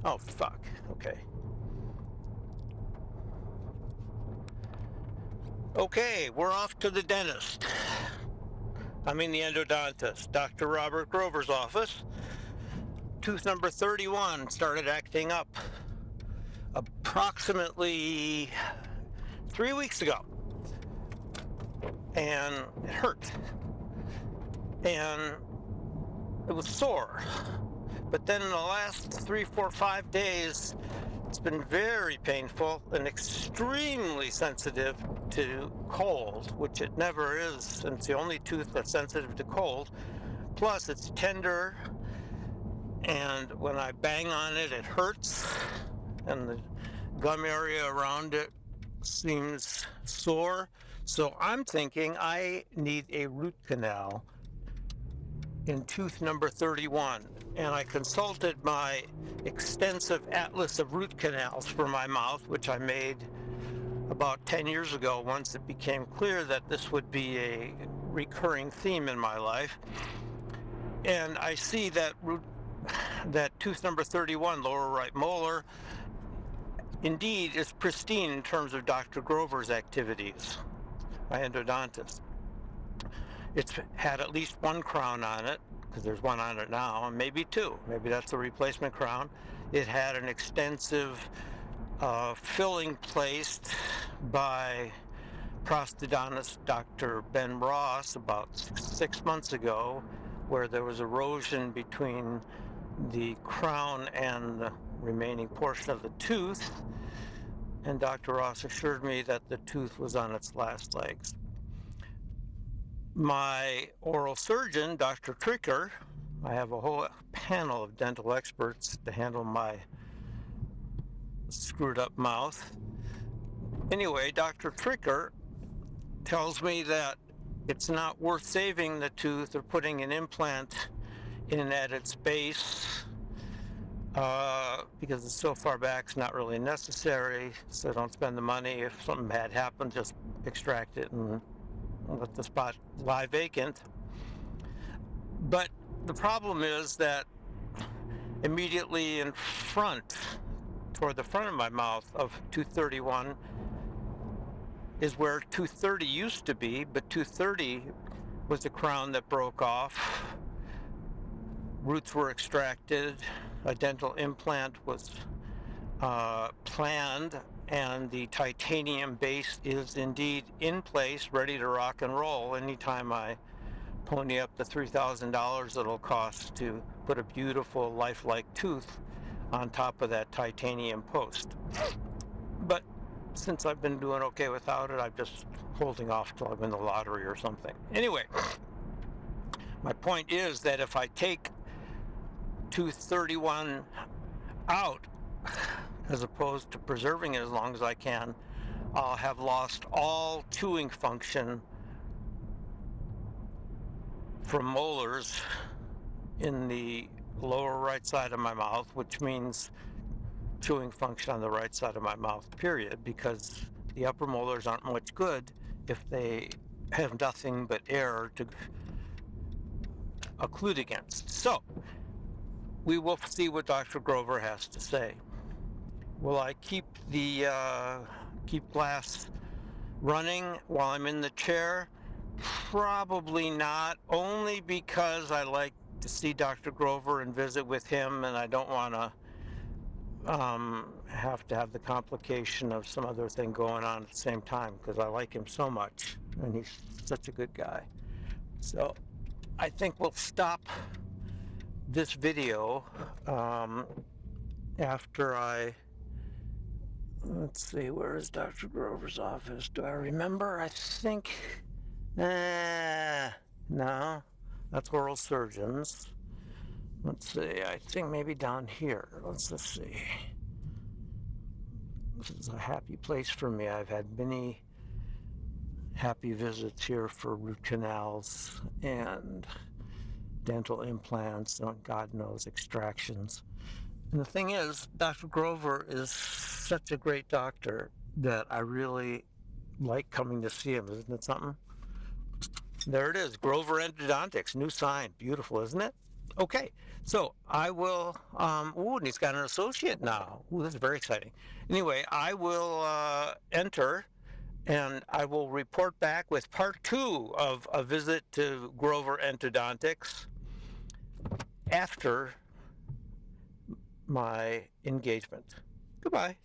Oh, fuck. Okay. Okay, we're off to the dentist. I mean the endodontist, Dr. Robert Grover's office. Tooth number 31 started acting up approximately 3 weeks ago. And it hurt. And it was sore. But then in the last 3, 4, 5 days, it's been very painful and extremely sensitive to cold, which it never is. And it's the only tooth that's sensitive to cold. Plus, it's tender, and when I bang on it, it hurts, and the gum area around it seems sore. So I'm thinking I need a root canal in tooth number 31, and I consulted my extensive atlas of root canals for my mouth, which I made about 10 years ago once it became clear that this would be a recurring theme in my life. And I see that tooth number 31, lower right molar, indeed is pristine in terms of Dr. Grover's activities, my endodontist. It's had at least one crown on it, because there's one on it now, and maybe two. Maybe that's a replacement crown. It had an extensive filling placed by prosthodontist Dr. Ben Ross about 6 months ago, where there was erosion between the crown and the remaining portion of the tooth. And Dr. Ross assured me that the tooth was on its last legs. My oral surgeon, Dr. Tricker, I have a whole panel of dental experts to handle my screwed up mouth. Anyway, Dr. Tricker tells me that it's not worth saving the tooth or putting an implant in at its base because it's so far back, it's not really necessary, so don't spend the money. If something bad happened, just extract it and let the spot lie vacant. But the problem is that immediately in front, toward the front of my mouth of tooth 31, is where tooth 30 used to be, but tooth 30 was a crown that broke off. Roots were extracted, a dental implant was planned, and the titanium base is indeed in place, ready to rock and roll anytime I pony up the $3,000 it'll cost to put a beautiful lifelike tooth on top of that titanium post. But since I've been doing okay without it, I'm just holding off till I win the lottery or something. Anyway, my point is that if I take tooth 31 out, as opposed to preserving it as long as I can, I'll have lost all chewing function from molars in the lower right side of my mouth, which means chewing function on the right side of my mouth, period, because the upper molars aren't much good if they have nothing but air to occlude against. So we will see what Dr. Grover has to say. Will I keep the keep glass running while I'm in the chair? Probably not, only because I like to see Dr. Grover and visit with him, and I don't want to have to have the complication of some other thing going on at the same time, because I like him so much and he's such a good guy. So I think we'll stop this video after I, let's see, where is Dr. Grover's office? Do I remember? I think, no, that's oral surgeons. Let's see, I think maybe down here. Let's just see. This is a happy place for me. I've had many happy visits here for root canals and dental implants, and God knows, extractions. And the thing is, Dr. Grover is such a great doctor that I really like coming to see him. Isn't it something? There it is, Grover Endodontics, new sign. Beautiful, isn't it? Okay, So I will, ooh, and he's got an associate now. Ooh, this is very exciting. Anyway, I will enter and I will report back with part 2 of a visit to Grover Endodontics after my engagement. Goodbye.